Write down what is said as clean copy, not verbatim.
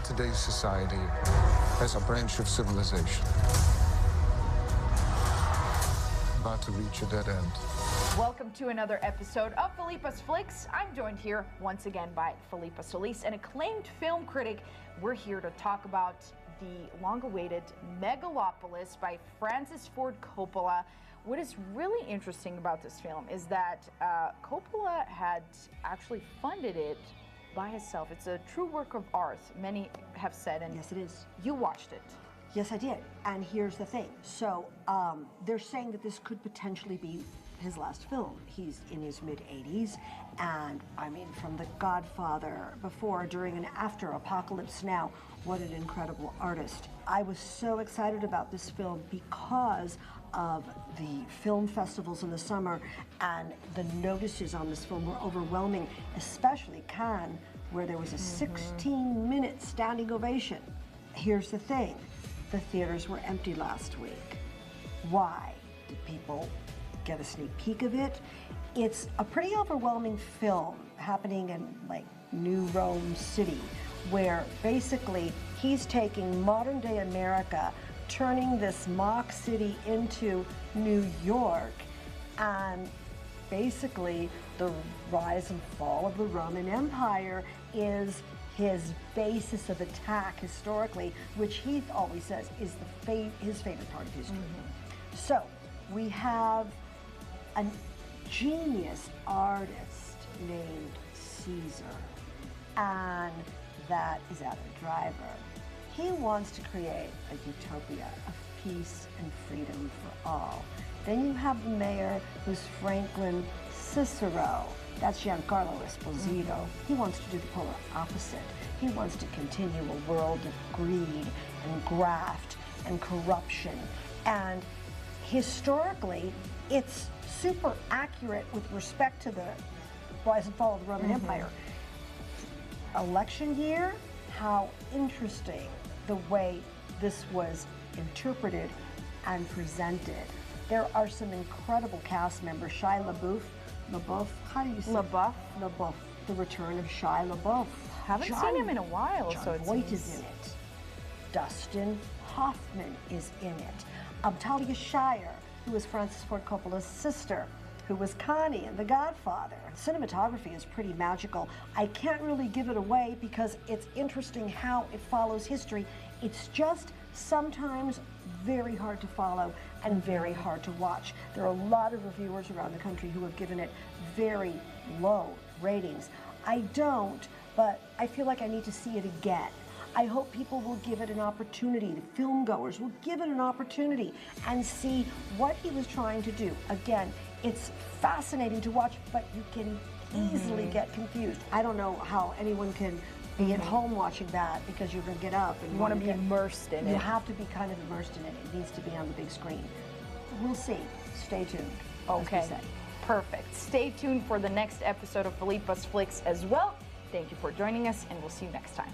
today's society as a branch of civilization. About to reach a dead end. Welcome to another episode of Felipa's Flix. I'm joined here once again by Felipa Solis, an acclaimed film critic. We're here to talk about the long-awaited Megalopolis by Francis Ford Coppola. What is really interesting about this film is that Coppola had actually funded it by himself. It's a true work of art, many have said, and yes, it is. You watched it. Yes, I did. And here's the thing. So they're saying that this could potentially be his last film. He's in his mid-80s, and I mean, from The Godfather, before, during, and after Apocalypse Now, what an incredible artist. I was so excited about this film because of the film festivals in the summer, and the notices on this film were overwhelming, especially Cannes, where there was a 16-minute standing ovation. Here's the thing. The theaters were empty last week. Why? Did people get a sneak peek of it? It's a pretty overwhelming film happening in like New Rome City, where basically he's taking modern day America, turning this mock city into New York, and basically the rise and fall of the Roman Empire is his basis of attack historically, which he always says is his favorite part of history. So we have a genius artist named Caesar, and that is Adam Driver. He wants to create a utopia of peace and freedom for all. Then you have the mayor, who's Franklin Cicero. That's Giancarlo Esposito. He wants to do the polar opposite. He wants to continue a world of greed and graft and corruption. And historically, it's super accurate with respect to the rise and fall of the Roman Empire. Election year, how interesting the way this was interpreted and presented. There are some incredible cast members. Shia LaBeouf, how do you say LaBeouf? LaBeouf, the return of Shia LaBeouf. Haven't seen him in a while, John so it Voight seems. is in it. Dustin Hoffman is in it. Talia Shire, who is Francis Ford Coppola's sister, who was Connie in The Godfather. Cinematography is pretty magical. I can't really give it away because it's interesting how it follows history. It's just sometimes very hard to follow and very hard to watch. There are a lot of reviewers around the country who have given it very low ratings. I don't, but I feel like I need to see it again. I hope people will give it an opportunity, the film goers will give it an opportunity and see what he was trying to do. Again, it's fascinating to watch, but you can easily get confused. I don't know how anyone can be at home watching that because you're going to get up and You want to be immersed in it. You have to be kind of immersed in it. It needs to be on the big screen. We'll see. Stay tuned. Okay, as we say. Perfect. Stay tuned for the next episode of Felipa's Flix as well. Thank you for joining us, and we'll see you next time.